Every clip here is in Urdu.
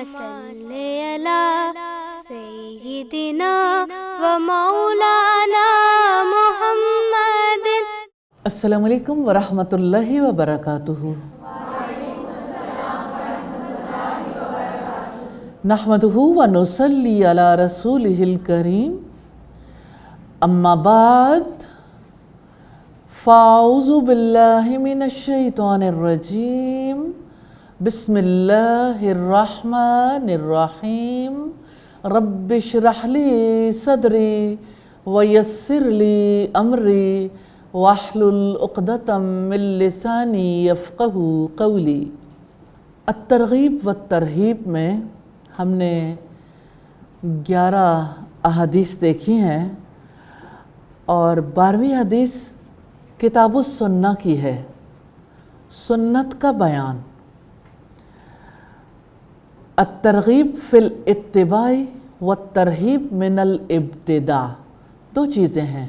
صل علی سیدنا و مولانا محمد۔ السلام علیکم ورحمۃ اللہ وبرکاتہ۔ نحمدہ ونصلی علی رسولہ الکریم، اما بعد فاعوذ باللہ من الشیطان الرجیم، بسم اللہ الرحمن الرحیم۔ رب اشرح لی صدری ویسر لی امری واحلل عقدۃ من لسانی یفقہوا قولی۔ الترغیب والترہیب میں ہم نے 11 احادیث دیکھی ہیں اور 12ویں حدیث کتاب السنہ کی ہے، سنت کا بیان۔ الترغیب فی الاتباع والترہیب من الابتداع، دو چیزیں ہیں،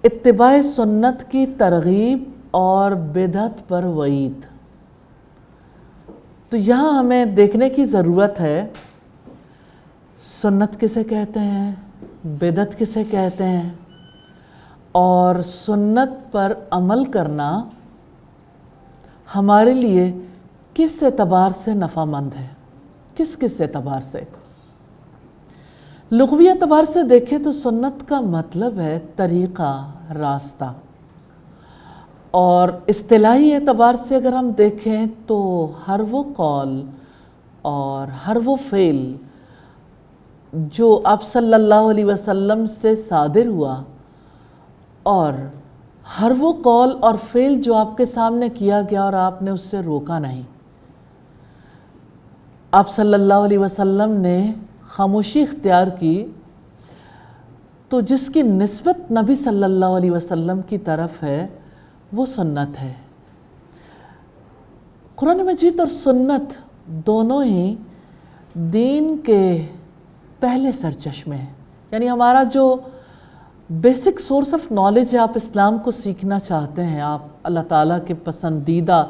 اتباع سنت کی ترغیب اور بدعت پر وعید۔ تو یہاں ہمیں دیکھنے کی ضرورت ہے سنت کسے کہتے ہیں، بدعت کسے کہتے ہیں، اور سنت پر عمل کرنا ہمارے لیے کس اعتبار سے نفع مند ہے، کس اعتبار سے۔ لغوی اعتبار سے دیکھیں تو سنت کا مطلب ہے طریقہ، راستہ، اور اصطلاحی اعتبار سے اگر ہم دیکھیں تو ہر وہ قول اور ہر وہ فعل جو آپ صلی اللہ علیہ وسلم سے صادر ہوا، اور ہر وہ قول اور فعل جو آپ کے سامنے کیا گیا اور آپ نے اس سے روکا نہیں۔ آپ صلی اللہ علیہ وسلم نے خاموشی اختیار کی تو جس کی نسبت نبی صلی اللہ علیہ وسلم کی طرف ہے وہ سنت ہے۔ قرآن مجید اور سنت دونوں ہی دین کے پہلے سرچشمے ہیں، یعنی ہمارا جو بیسک سورس آف نالج ہے، آپ اسلام کو سیکھنا چاہتے ہیں، آپ اللہ تعالیٰ کے پسندیدہ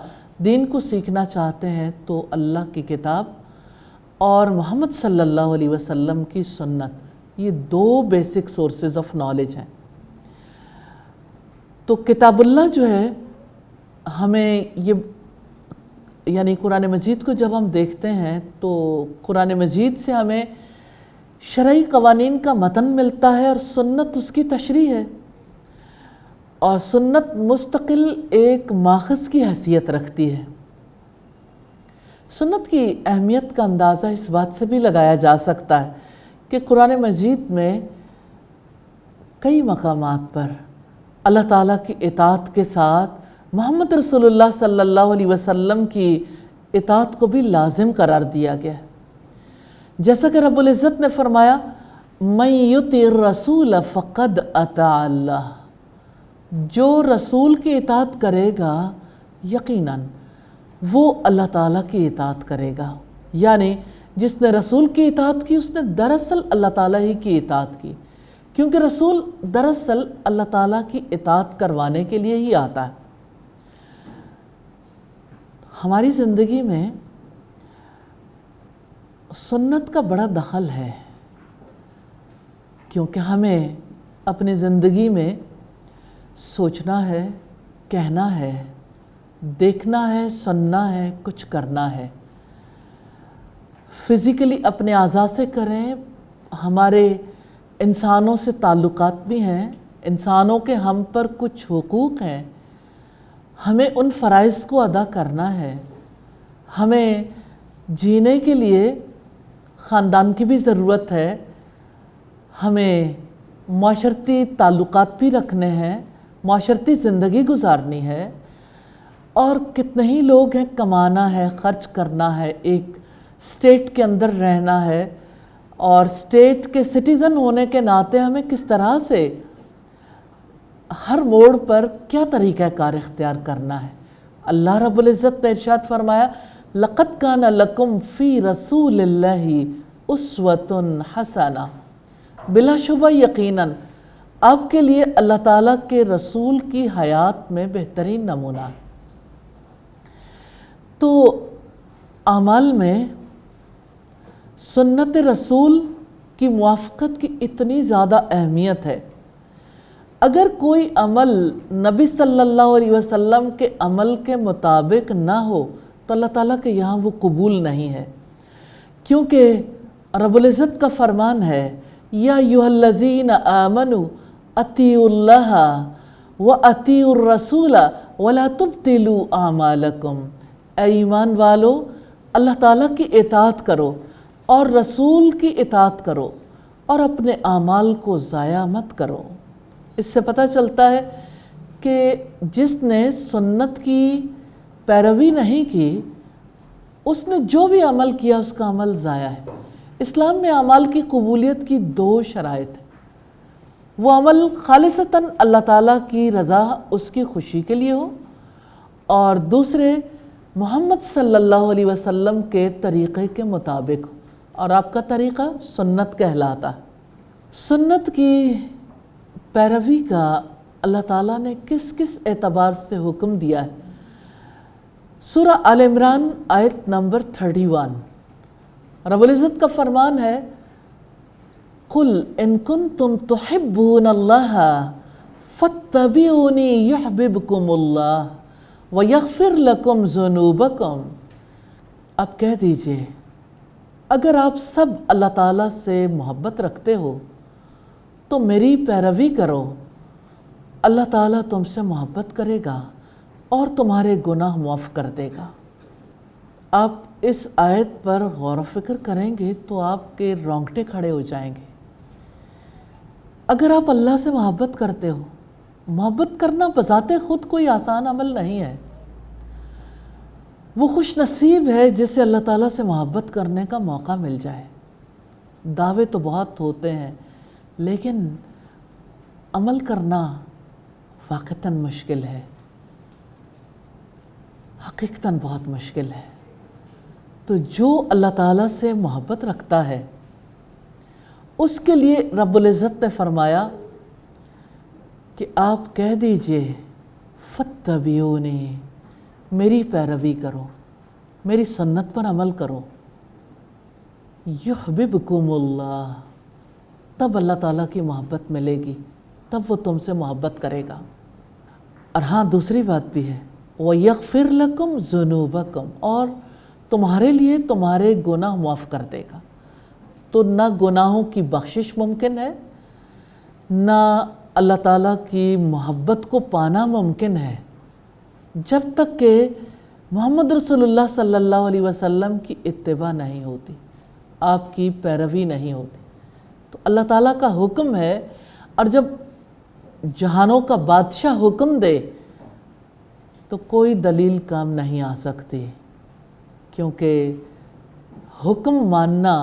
دین کو سیکھنا چاہتے ہیں تو اللہ کی کتاب اور محمد صلی اللہ علیہ وسلم کی سنت، یہ دو بیسک سورسز آف نالج ہیں۔ تو کتاب اللہ جو ہے ہمیں یہ، یعنی قرآن مجید کو جب ہم دیکھتے ہیں تو قرآن مجید سے ہمیں شرعی قوانین کا متن ملتا ہے اور سنت اس کی تشریح ہے، اور سنت مستقل ایک ماخذ کی حیثیت رکھتی ہے۔ سنت کی اہمیت کا اندازہ اس بات سے بھی لگایا جا سکتا ہے کہ قرآن مجید میں کئی مقامات پر اللہ تعالیٰ کی اطاعت کے ساتھ محمد رسول اللہ صلی اللہ علیہ وسلم کی اطاعت کو بھی لازم قرار دیا گیا ہے۔ جیسا کہ رب العزت نے فرمایا مَن یُطِعِ الرَّسُولَ فَقَدْ اَطَاعَ اللَّهَ، جو رسول کی اطاعت کرے گا یقیناً وہ اللہ تعالیٰ کی اطاعت کرے گا، یعنی جس نے رسول کی اطاعت کی اس نے دراصل اللہ تعالیٰ ہی کی اطاعت کی، کیونکہ رسول دراصل اللہ تعالیٰ کی اطاعت کروانے کے لیے ہی آتا ہے۔ ہماری زندگی میں سنت کا بڑا دخل ہے، کیونکہ ہمیں اپنی زندگی میں سوچنا ہے، کہنا ہے، دیکھنا ہے، سننا ہے، کچھ کرنا ہے۔ فزیکلی اپنے اعضاء سے کریں، ہمارے انسانوں سے تعلقات بھی ہیں، انسانوں کے ہم پر کچھ حقوق ہیں، ہمیں ان فرائض کو ادا کرنا ہے۔ ہمیں جینے کے لیے خاندان کی بھی ضرورت ہے، ہمیں معاشرتی تعلقات بھی رکھنے ہیں، معاشرتی زندگی گزارنی ہے، اور کتنے ہی لوگ ہیں، کمانا ہے، خرچ کرنا ہے، ایک اسٹیٹ کے اندر رہنا ہے، اور اسٹیٹ کے سٹیزن ہونے کے ناطے ہمیں کس طرح سے ہر موڑ پر کیا طریقہ کار اختیار کرنا ہے۔ اللہ رب العزت نے ارشاد فرمایا لَقَدْ كَانَ لَكُمْ فِي رَسُولِ اللَّهِ أُسْوَةٌ حَسَنَةٌ، بلا شبہ یقیناً آپ کے لیے اللہ تعالیٰ کے رسول کی حیات میں بہترین نمونہ۔ تو اعمال میں سنت رسول کی موافقت کی اتنی زیادہ اہمیت ہے. اگر کوئی عمل نبی صلی اللہ علیہ وسلم کے عمل کے مطابق نہ ہو تو اللہ تعالیٰ کے یہاں وہ قبول نہیں ہے، کیونکہ رب العزت کا فرمان ہے یا ایھا الذین آمنوا اطیعوا اللہ واطیعوا الرسول ولا تبطلوا اعمالکم. اے ایمان والو، اللہ تعالیٰ کی اطاعت کرو اور رسول کی اطاعت کرو اور اپنے اعمال کو ضائع مت کرو. اس سے پتہ چلتا ہے کہ جس نے سنت کی پیروی نہیں کی، اس نے جو بھی عمل کیا اس کا عمل ضائع ہے. اسلام میں اعمال کی قبولیت کی 2 شرائط ہیں. وہ عمل خالصتاً اللہ تعالیٰ کی رضا، اس کی خوشی کے لیے ہو، اور دوسرے محمد صلی اللہ علیہ وسلم کے طریقے کے مطابق ہو، اور آپ کا طریقہ سنت کہلاتا ہے. سنت کی پیروی کا اللہ تعالیٰ نے کس کس اعتبار سے حکم دیا ہے؟ سورہ آل عمران آیت نمبر 31، رب العزت کا فرمان ہے قُلْ إِن كُنتُمْ تُحِبُّونَ اللَّهَ فَاتَّبِعُونِي يُحْبِبْكُمُ اللَّهُ وَيَغْفِرْ لَكُمْ ذُنُوبَكُمْ. اب کہہ دیجئے اگر آپ سب اللہ تعالیٰ سے محبت رکھتے ہو تو میری پیروی کرو، اللہ تعالیٰ تم سے محبت کرے گا اور تمہارے گناہ معاف کر دے گا. آپ اس آیت پر غور و فکر کریں گے تو آپ کے رونگٹے کھڑے ہو جائیں گے. اگر آپ اللہ سے محبت کرتے ہو، محبت کرنا بذات خود کوئی آسان عمل نہیں ہے. وہ خوش نصیب ہے جسے اللہ تعالیٰ سے محبت کرنے کا موقع مل جائے. دعوے تو بہت ہوتے ہیں لیکن عمل کرنا واقعتاً مشکل ہے، حقیقتاً بہت مشکل ہے. تو جو اللہ تعالیٰ سے محبت رکھتا ہے اس کے لیے رب العزت نے فرمایا کہ آپ کہہ دیجئے فَاتَّبِعُونِی، میری پیروی کرو، میری سنت پر عمل کرو. یحببکم اللہ، تب اللہ تعالیٰ کی محبت ملے گی، تب وہ تم سے محبت کرے گا. اور ہاں دوسری بات بھی ہے وَيَغْفِرْ لَكُمْ ذُنُوبَكُمْ، اور تمہارے لیے تمہارے گناہ معاف کر دے گا. تو نہ گناہوں کی بخشش ممکن ہے، نہ اللہ تعالیٰ کی محبت کو پانا ممکن ہے جب تک کہ محمد رسول اللہ صلی اللہ علیہ وسلم کی اتباع نہیں ہوتی، آپ کی پیروی نہیں ہوتی. تو اللہ تعالیٰ کا حکم ہے، اور جب جہانوں کا بادشاہ حکم دے تو کوئی دلیل کام نہیں آ سکتی، کیونکہ حکم ماننا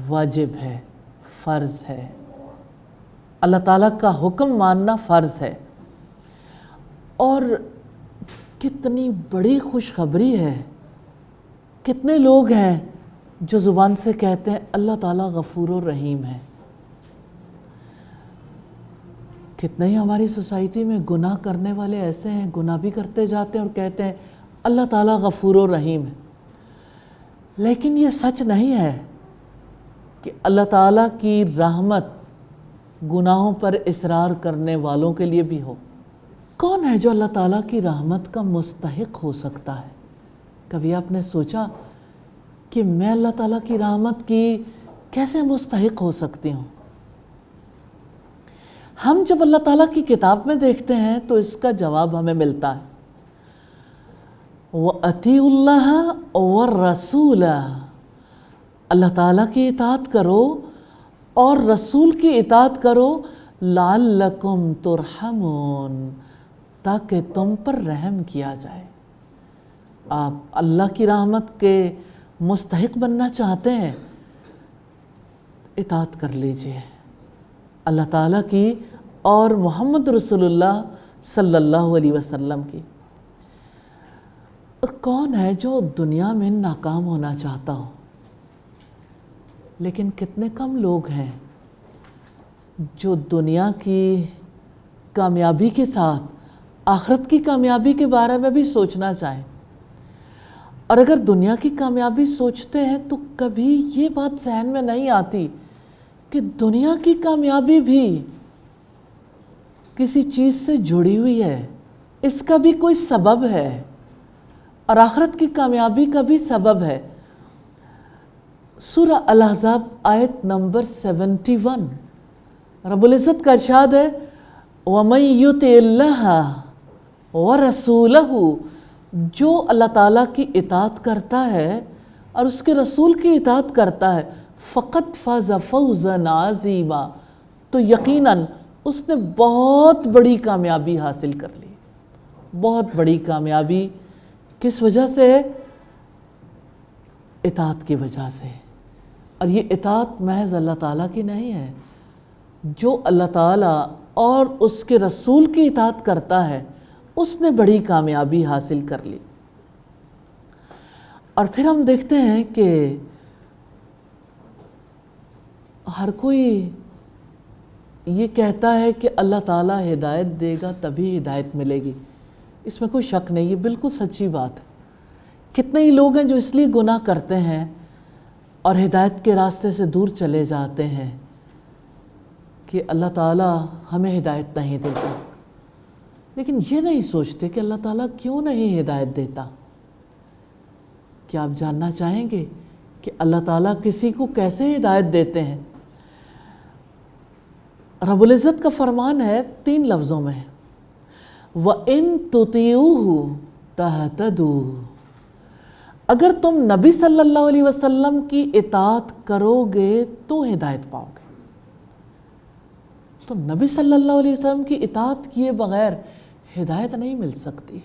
واجب ہے، فرض ہے. اللہ تعالیٰ کا حکم ماننا فرض ہے. اور کتنی بڑی خوشخبری ہے، کتنے لوگ ہیں جو زبان سے کہتے ہیں اللہ تعالیٰ غفور و رحیم ہے. کتنے ہی ہماری سوسائٹی میں گناہ کرنے والے ایسے ہیں، گناہ بھی کرتے جاتے ہیں اور کہتے ہیں اللہ تعالیٰ غفور و رحیم ہے. لیکن یہ سچ نہیں ہے کہ اللہ تعالیٰ کی رحمت گناہوں پر اصرار کرنے والوں کے لیے بھی ہو. کون ہے جو اللہ تعالیٰ کی رحمت کا مستحق ہو سکتا ہے؟ کبھی آپ نے سوچا کہ میں اللہ تعالیٰ کی رحمت کی کیسے مستحق ہو سکتی ہوں؟ ہم جب اللہ تعالیٰ کی کتاب میں دیکھتے ہیں تو اس کا جواب ہمیں ملتا ہے وَأَطِیعُوا اللَّهَ وَالرَّسُولَ، اللہ تعالیٰ کی اطاعت کرو اور رسول کی اطاعت کرو لَعَلَّكُمْ تُرْحَمُونَ، تاکہ تم پر رحم کیا جائے. آپ اللہ کی رحمت کے مستحق بننا چاہتے ہیں، اطاعت کر لیجئے اللہ تعالیٰ کی اور محمد رسول اللہ صلی اللہ علیہ وسلم کی. اور کون ہے جو دنیا میں ناکام ہونا چاہتا ہو؟ لیکن کتنے کم لوگ ہیں جو دنیا کی کامیابی کے ساتھ آخرت کی کامیابی کے بارے میں بھی سوچنا چاہیں. اور اگر دنیا کی کامیابی سوچتے ہیں تو کبھی یہ بات ذہن میں نہیں آتی کہ دنیا کی کامیابی بھی کسی چیز سے جڑی ہوئی ہے، اس کا بھی کوئی سبب ہے، اور آخرت کی کامیابی کا بھی سبب ہے۔ سورہ الاحزاب آیت نمبر 71، رب العزت کا ارشاد ہے وَمَن يُطِعِ اللَّهَ وَرَسُولَهُ، جو اللہ تعالیٰ کی اطاعت کرتا ہے اور اس کے رسول کی اطاعت کرتا ہے، فَقَدْ فَازَ فَوْزًا عَظِيمًا، تو یقیناً اس نے بہت بڑی کامیابی حاصل کر لی۔ بہت بڑی کامیابی کس وجہ سے؟ اطاعت کی وجہ سے۔ اور یہ اطاعت محض اللہ تعالیٰ کی نہیں ہے، جو اللہ تعالیٰ اور اس کے رسول کی اطاعت کرتا ہے اس نے بڑی کامیابی حاصل کر لی۔ اور پھر ہم دیکھتے ہیں کہ ہر کوئی یہ کہتا ہے کہ اللہ تعالیٰ ہدایت دے گا تبھی ہدایت ملے گی، اس میں کوئی شک نہیں، یہ بالکل سچی بات ہے۔ کتنے ہی لوگ ہیں جو اس لیے گناہ کرتے ہیں اور ہدایت کے راستے سے دور چلے جاتے ہیں کہ اللہ تعالیٰ ہمیں ہدایت نہیں دیتا، لیکن یہ نہیں سوچتے کہ اللہ تعالیٰ کیوں نہیں ہدایت دیتا۔ کیا آپ جاننا چاہیں گے کہ اللہ تعالیٰ کسی کو کیسے ہدایت دیتے ہیں؟ رب العزت کا فرمان ہے 3 لفظوں میں، وَإِن تُطِيعُوهُ تَهْتَدُوا، اگر تم نبی صلی اللہ علیہ وسلم کی اطاعت کرو گے تو ہدایت پاؤ گے۔ تو نبی صلی اللہ علیہ وسلم کی اطاعت کیے بغیر ہدایت نہیں مل سکتی۔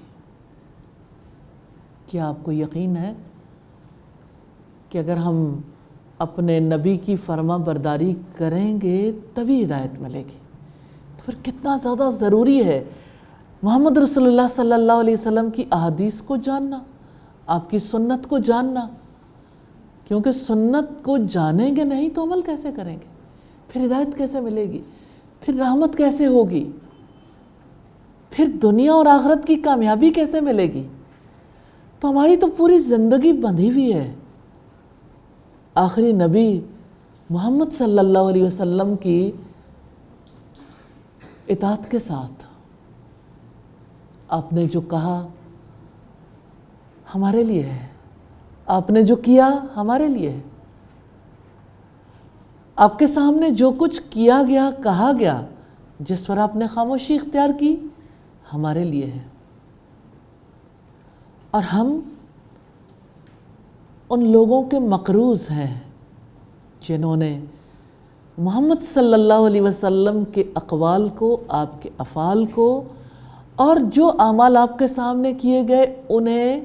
کیا آپ کو یقین ہے کہ اگر ہم اپنے نبی کی فرما برداری کریں گے تبھی ہدایت ملے گی؟ تو پھر کتنا زیادہ ضروری ہے محمد رسول اللہ صلی اللہ علیہ وسلم کی احادیث کو جاننا، آپ کی سنت کو جاننا، کیونکہ سنت کو جانیں گے نہیں تو عمل کیسے کریں گے؟ پھر ہدایت کیسے ملے گی؟ پھر رحمت کیسے ہوگی؟ پھر دنیا اور آخرت کی کامیابی کیسے ملے گی؟ تو ہماری تو پوری زندگی بندھی ہوئی ہے آخری نبی محمد صلی اللہ علیہ وسلم کی اطاعت کے ساتھ۔ آپ نے جو کہا ہمارے لیے ہے، آپ نے جو کیا ہمارے لیے ہے، آپ کے سامنے جو کچھ کیا گیا کہا گیا جس پر آپ نے خاموشی اختیار کی ہمارے لیے ہے۔ اور ہم ان لوگوں کے مقروض ہیں جنہوں نے محمد صلی اللہ علیہ وسلم کے اقوال کو، آپ کے افعال کو، اور جو اعمال آپ کے سامنے کیے گئے انہیں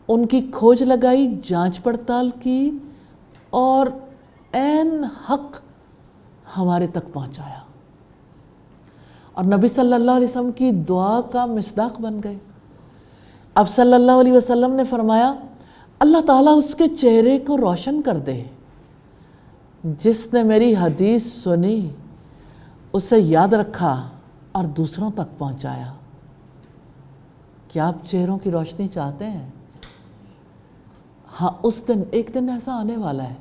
ان کی کھوج لگائی، جانچ پڑتال کی اور عین حق ہمارے تک پہنچایا، اور نبی صلی اللہ علیہ وسلم کی دعا کا مصداق بن گئے۔ اب صلی اللہ علیہ وسلم نے فرمایا اللہ تعالیٰ اس کے چہرے کو روشن کر دے جس نے میری حدیث سنی، اسے یاد رکھا اور دوسروں تک پہنچایا۔ کیا آپ چہروں کی روشنی چاہتے ہیں؟ ہاں، اس دن، ایک دن ایسا آنے والا ہے،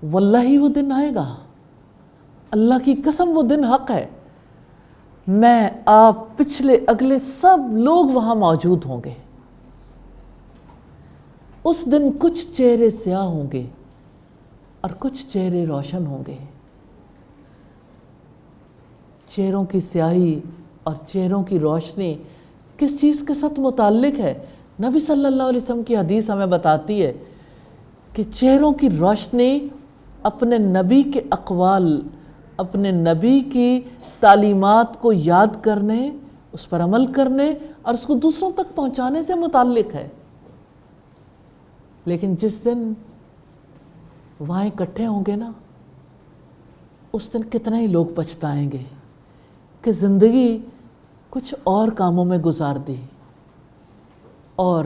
واللہ وہ دن آئے گا، اللہ کی قسم وہ دن حق ہے، میں، آپ، پچھلے اگلے سب لوگ وہاں موجود ہوں گے۔ اس دن کچھ چہرے سیاہ ہوں گے اور کچھ چہرے روشن ہوں گے۔ چہروں کی سیاہی اور چہروں کی روشنی کس چیز کے ساتھ متعلق ہے؟ نبی صلی اللہ علیہ وسلم کی حدیث ہمیں بتاتی ہے کہ چہروں کی روشنی اپنے نبی کے اقوال، اپنے نبی کی تعلیمات کو یاد کرنے، اس پر عمل کرنے اور اس کو دوسروں تک پہنچانے سے متعلق ہے۔ لیکن جس دن وہاں اکٹھے ہوں گے نا، اس دن کتنے ہی لوگ پچھتائیں گے کہ زندگی کچھ اور کاموں میں گزار دی اور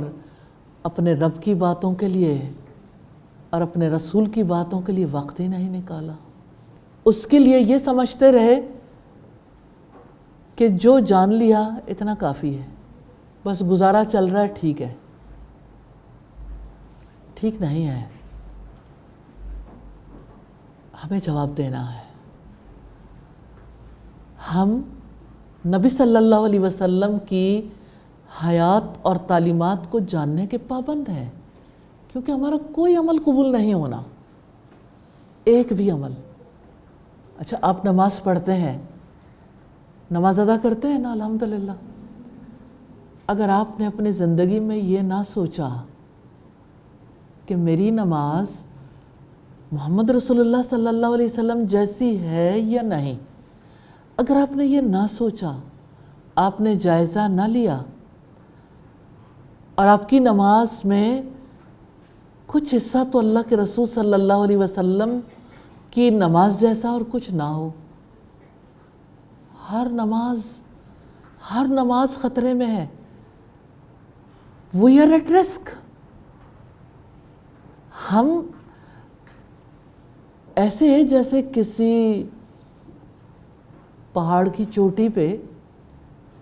اپنے رب کی باتوں کے لیے اور اپنے رسول کی باتوں کے لیے وقت ہی نہیں نکالا۔ اس کے لیے یہ سمجھتے رہے کہ جو جان لیا اتنا کافی ہے، بس گزارا چل رہا ہے، ٹھیک ہے، ٹھیک نہیں ہے، ہمیں جواب دینا ہے۔ ہم نبی صلی اللہ علیہ وسلم کی حیات اور تعلیمات کو جاننے کے پابند ہیں، کیونکہ ہمارا کوئی عمل قبول نہیں ہونا، ایک بھی عمل۔ اچھا، آپ نماز پڑھتے ہیں، نماز ادا کرتے ہیں نا الحمدللہ۔ اگر آپ نے اپنی زندگی میں یہ نہ سوچا کہ میری نماز محمد رسول اللہ صلی اللہ علیہ وسلم جیسی ہے یا نہیں، اگر آپ نے یہ نہ سوچا، آپ نے جائزہ نہ لیا، اور آپ کی نماز میں کچھ حصہ تو اللہ کے رسول صلی اللہ علیہ وسلم کی نماز جیسا اور کچھ نہ ہو، ہر نماز خطرے میں ہے۔ We are at risk۔ ہم ایسے ہیں جیسے کسی پہاڑ کی چوٹی پہ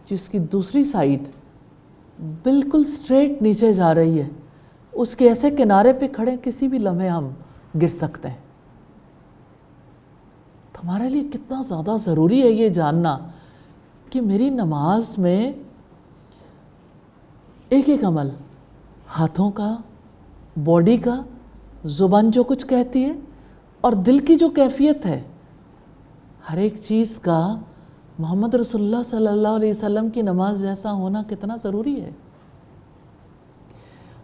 جس کی دوسری سائڈ بالکل سٹریٹ نیچے جا رہی ہے، اس کے ایسے کنارے پہ کھڑے کسی بھی لمحے ہم گر سکتے ہیں۔ تو ہمارے لیے کتنا زیادہ ضروری ہے یہ جاننا کہ میری نماز میں ایک ایک عمل، ہاتھوں کا، باڈی کا، زبان جو کچھ کہتی ہے، اور دل کی جو کیفیت ہے، ہر ایک چیز کا محمد رسول اللہ صلی اللہ علیہ وسلم کی نماز جیسا ہونا کتنا ضروری ہے۔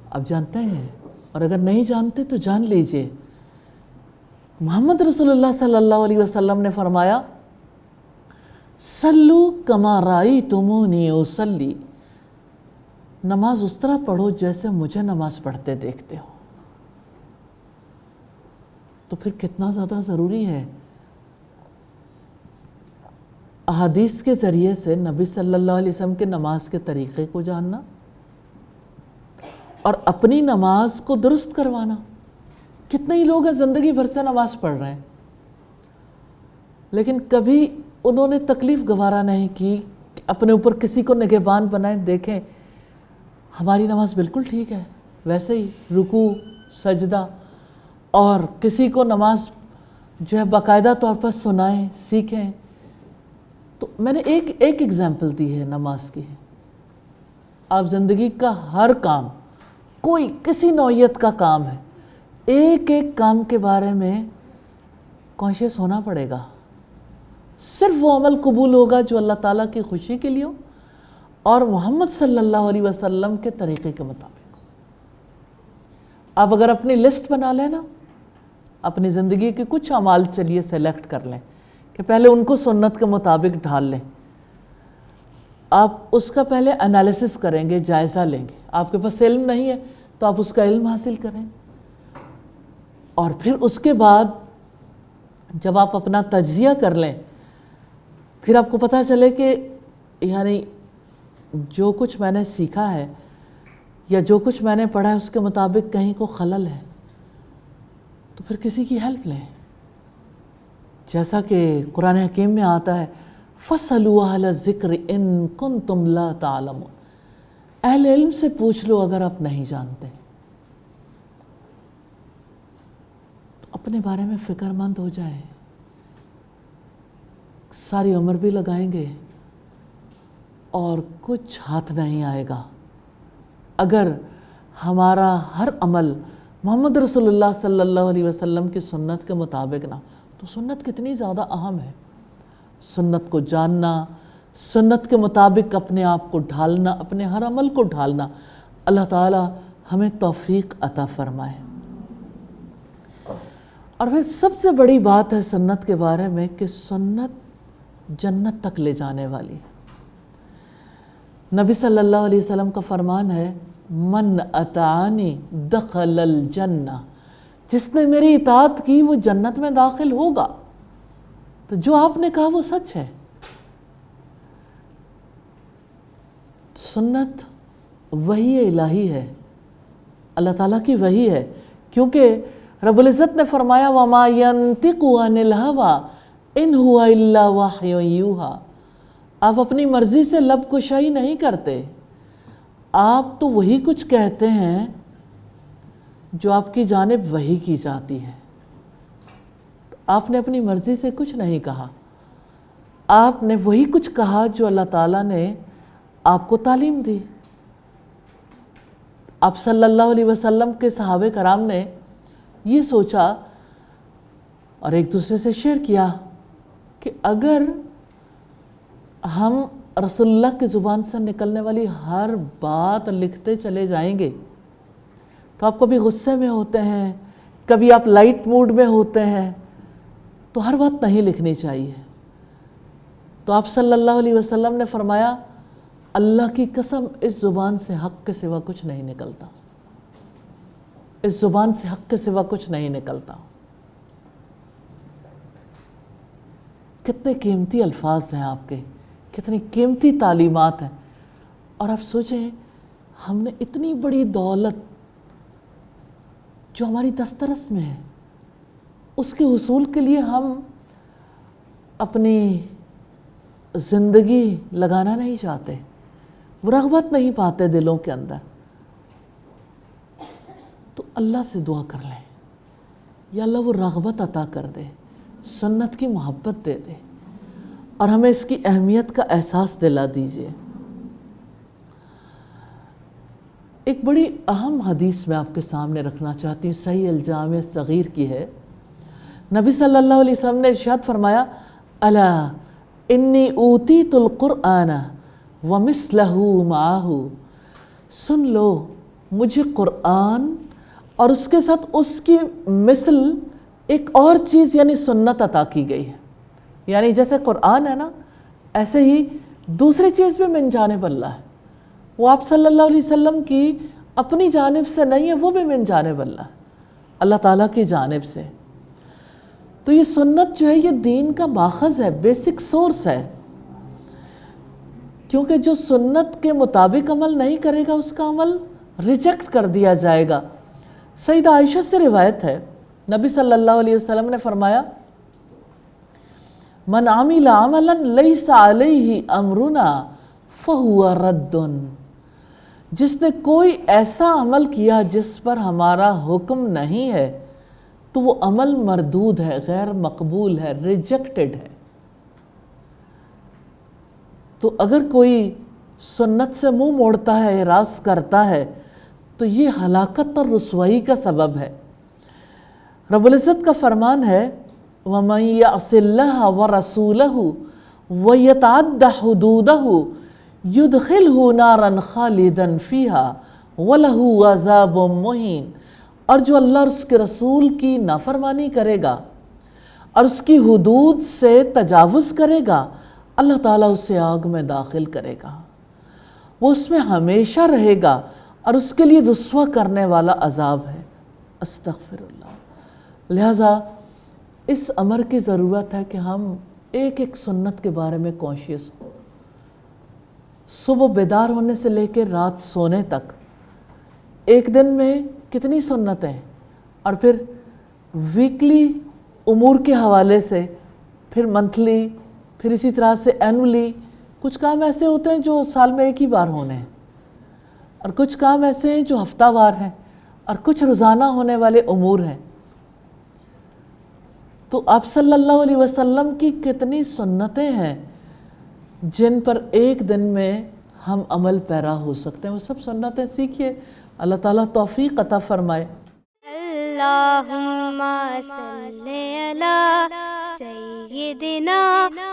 اب جانتے ہیں، اور اگر نہیں جانتے تو جان لیجئے۔ محمد رسول اللہ صلی اللہ علیہ وسلم نے فرمایا، صلو کما رأیتمونی اصلی، نماز اس طرح پڑھو جیسے مجھے نماز پڑھتے دیکھتے ہو۔ تو پھر کتنا زیادہ ضروری ہے احادیث کے ذریعے سے نبی صلی اللہ علیہ وسلم کے نماز کے طریقے کو جاننا اور اپنی نماز کو درست کروانا۔ کتنے ہی لوگ ہیں زندگی بھر سے نماز پڑھ رہے ہیں، لیکن کبھی انہوں نے تکلیف گوارا نہیں کی کہ اپنے اوپر کسی کو نگہبان بنائیں، دیکھیں ہماری نماز بالکل ٹھیک ہے، ویسے ہی رکوع، سجدہ، اور کسی کو نماز جو ہے باقاعدہ طور پر سنائیں، سیکھیں۔ تو میں نے ایک ایگزامپل دی ہے نماز کی۔ آپ زندگی کا ہر کام، کوئی کسی نوعیت کا کام ہے، ایک ایک کام کے بارے میں کانشیس ہونا پڑے گا۔ صرف وہ عمل قبول ہوگا جو اللہ تعالیٰ کی خوشی کے لیے ہو اور محمد صلی اللہ علیہ وسلم کے طریقے کے مطابق ہو۔ آپ اگر اپنی لسٹ بنا لیں نا، اپنی زندگی کے کچھ اعمال چلیے سیلیکٹ کر لیں کہ پہلے ان کو سنت کے مطابق ڈھال لیں، آپ اس کا پہلے انالیسس کریں گے، جائزہ لیں گے۔ آپ کے پاس علم نہیں ہے تو آپ اس کا علم حاصل کریں، اور پھر اس کے بعد جب آپ اپنا تجزیہ کر لیں، پھر آپ کو پتہ چلے کہ یعنی جو کچھ میں نے سیکھا ہے یا جو کچھ میں نے پڑھا ہے اس کے مطابق کہیں کو خلل ہے، تو پھر کسی کی ہیلپ لیں۔ جیسا کہ قرآن حکیم میں آتا ہے، فَاسْأَلُوا أَهْلَ الذِّكْرِ إِن كُنتُمْ لَا تَعْلَمُونَ، اہل علم سے پوچھ لو اگر آپ نہیں جانتے۔ اپنے بارے میں فکر مند ہو جائیں، ساری عمر بھی لگائیں گے اور کچھ ہاتھ نہیں آئے گا اگر ہمارا ہر عمل محمد رسول اللہ صلی اللہ علیہ وسلم کی سنت کے مطابق نہ۔ تو سنت کتنی زیادہ اہم ہے، سنت کو جاننا، سنت کے مطابق اپنے آپ کو ڈھالنا، اپنے ہر عمل کو ڈھالنا۔ اللہ تعالی ہمیں توفیق عطا فرمائے۔ اور پھر سب سے بڑی بات ہے سنت کے بارے میں کہ سنت جنت تک لے جانے والی ہے۔ نبی صلی اللہ علیہ وسلم کا فرمان ہے، من اطاعنی دخل الجنہ، جس نے میری اطاعت کی وہ جنت میں داخل ہوگا۔ تو جو آپ نے کہا وہ سچ ہے۔ سنت وحی الہی ہے، اللہ تعالیٰ کی وحی ہے، کیونکہ رب العزت نے فرمایا وَمَا يَنْتِقُ عَنِ الْهَوَىٰ إِنْ هُوَ إِلَّا وَحْيٌ يُوحَىٰ، آپ اپنی مرضی سے لب کشائی نہیں کرتے، آپ تو وہی کچھ کہتے ہیں جو آپ کی جانب وحی کی جاتی ہے. تو آپ نے اپنی مرضی سے کچھ نہیں کہا، آپ نے وہی کچھ کہا جو اللہ تعالیٰ نے آپ کو تعلیم دی. آپ صلی اللہ علیہ وسلم کے صحابہ کرام نے یہ سوچا اور ایک دوسرے سے شیئر کیا کہ اگر ہم رسول اللہ کی زبان سے نکلنے والی ہر بات لکھتے چلے جائیں گے تو آپ کبھی غصے میں ہوتے ہیں، کبھی آپ لائٹ موڈ میں ہوتے ہیں، تو ہر بات نہیں لکھنی چاہیے. تو آپ صلی اللہ علیہ وسلم نے فرمایا اللہ کی قسم اس زبان سے حق کے سوا کچھ نہیں نکلتا، اس زبان سے حق کے سوا کچھ نہیں نکلتا. کتنے قیمتی الفاظ ہیں آپ کے، کتنی قیمتی تعلیمات ہیں. اور آپ سوچیں ہم نے اتنی بڑی دولت جو ہماری دسترس میں ہے، اس کے حصول کے لیے ہم اپنی زندگی لگانا نہیں چاہتے، وہ رغبت نہیں پاتے دلوں کے اندر. تو اللہ سے دعا کر لیں یا اللہ وہ رغبت عطا کر دے، سنت کی محبت دے دے اور ہمیں اس کی اہمیت کا احساس دلا دیجیے. ایک بڑی اہم حدیث میں آپ کے سامنے رکھنا چاہتی ہوں، صحیح الجامع صغیر کی ہے. نبی صلی اللہ علیہ وسلم نے ارشاد فرمایا الا انی اوتیت القرآن ومثلہ معہ، سن لو مجھے قرآن اور اس کے ساتھ اس کی مثل ایک اور چیز یعنی سنت عطا کی گئی ہے. یعنی جیسے قرآن ہے نا، ایسے ہی دوسری چیز بھی من جانب اللہ ہے. وہ آپ صلی اللہ علیہ وسلم کی اپنی جانب سے نہیں ہے، وہ بھی من جانب اللہ، اللہ تعالیٰ کی جانب سے. تو یہ سنت جو ہے یہ دین کا ماخذ ہے، بیسک سورس ہے. کیونکہ جو سنت کے مطابق عمل نہیں کرے گا اس کا عمل ریجیکٹ کر دیا جائے گا. سیدہ عائشہ سے روایت ہے، نبی صلی اللہ علیہ وسلم نے فرمایا من عمل عملا لیس علیہ امرنا فہو رد، جس نے کوئی ایسا عمل کیا جس پر ہمارا حکم نہیں ہے تو وہ عمل مردود ہے، غیر مقبول ہے، ریجیکٹڈ ہے. تو اگر کوئی سنت سے منہ موڑتا ہے، اعراض کرتا ہے تو یہ ہلاکت اور رسوائی کا سبب ہے. رب العزت کا فرمان ہے وَمَن يَعْصِ اللَّهَ وَرَسُولَهُ وَيَتَعَدَّ حُدُودَهُ يُدْخِلْهُ نَارًا خَالِدًا فِيهَا وَلَهُ عَذَابٌ مُّهِينٌ. اور جو اللہ اور اس کے رسول کی نافرمانی کرے گا اور اس کی حدود سے تجاوز کرے گا، اللہ تعالیٰ اسے آگ میں داخل کرے گا، وہ اس میں ہمیشہ رہے گا اور اس کے لیے رسوا کرنے والا عذاب ہے. استغفر اللہ. لہٰذا اس امر کی ضرورت ہے کہ ہم ایک ایک سنت کے بارے میں کانشیس ہوں. صبح بیدار ہونے سے لے کے رات سونے تک ایک دن میں کتنی سنتیں، اور پھر ویکلی امور کے حوالے سے، پھر منتھلی، پھر اسی طرح سے اینولی. کچھ کام ایسے ہوتے ہیں جو سال میں ایک ہی بار ہونے ہیں، اور کچھ کام ایسے ہیں جو ہفتہ وار ہیں، اور کچھ روزانہ ہونے والے امور ہیں. تو آپ صلی اللہ علیہ وسلم کی کتنی سنتیں ہیں جن پر ایک دن میں ہم عمل پیرا ہو سکتے ہیں. وہ سب سنتیں سیکھیے، اللہ تعالیٰ توفیق عطا فرمائے. اللہم صلی علی سیدنا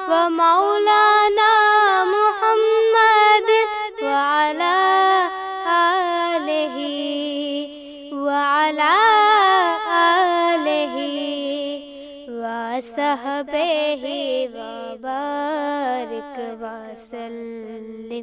و مولانا محمد وعلی آلہ وعلی آلہ وصحبہ وبارک وسلم.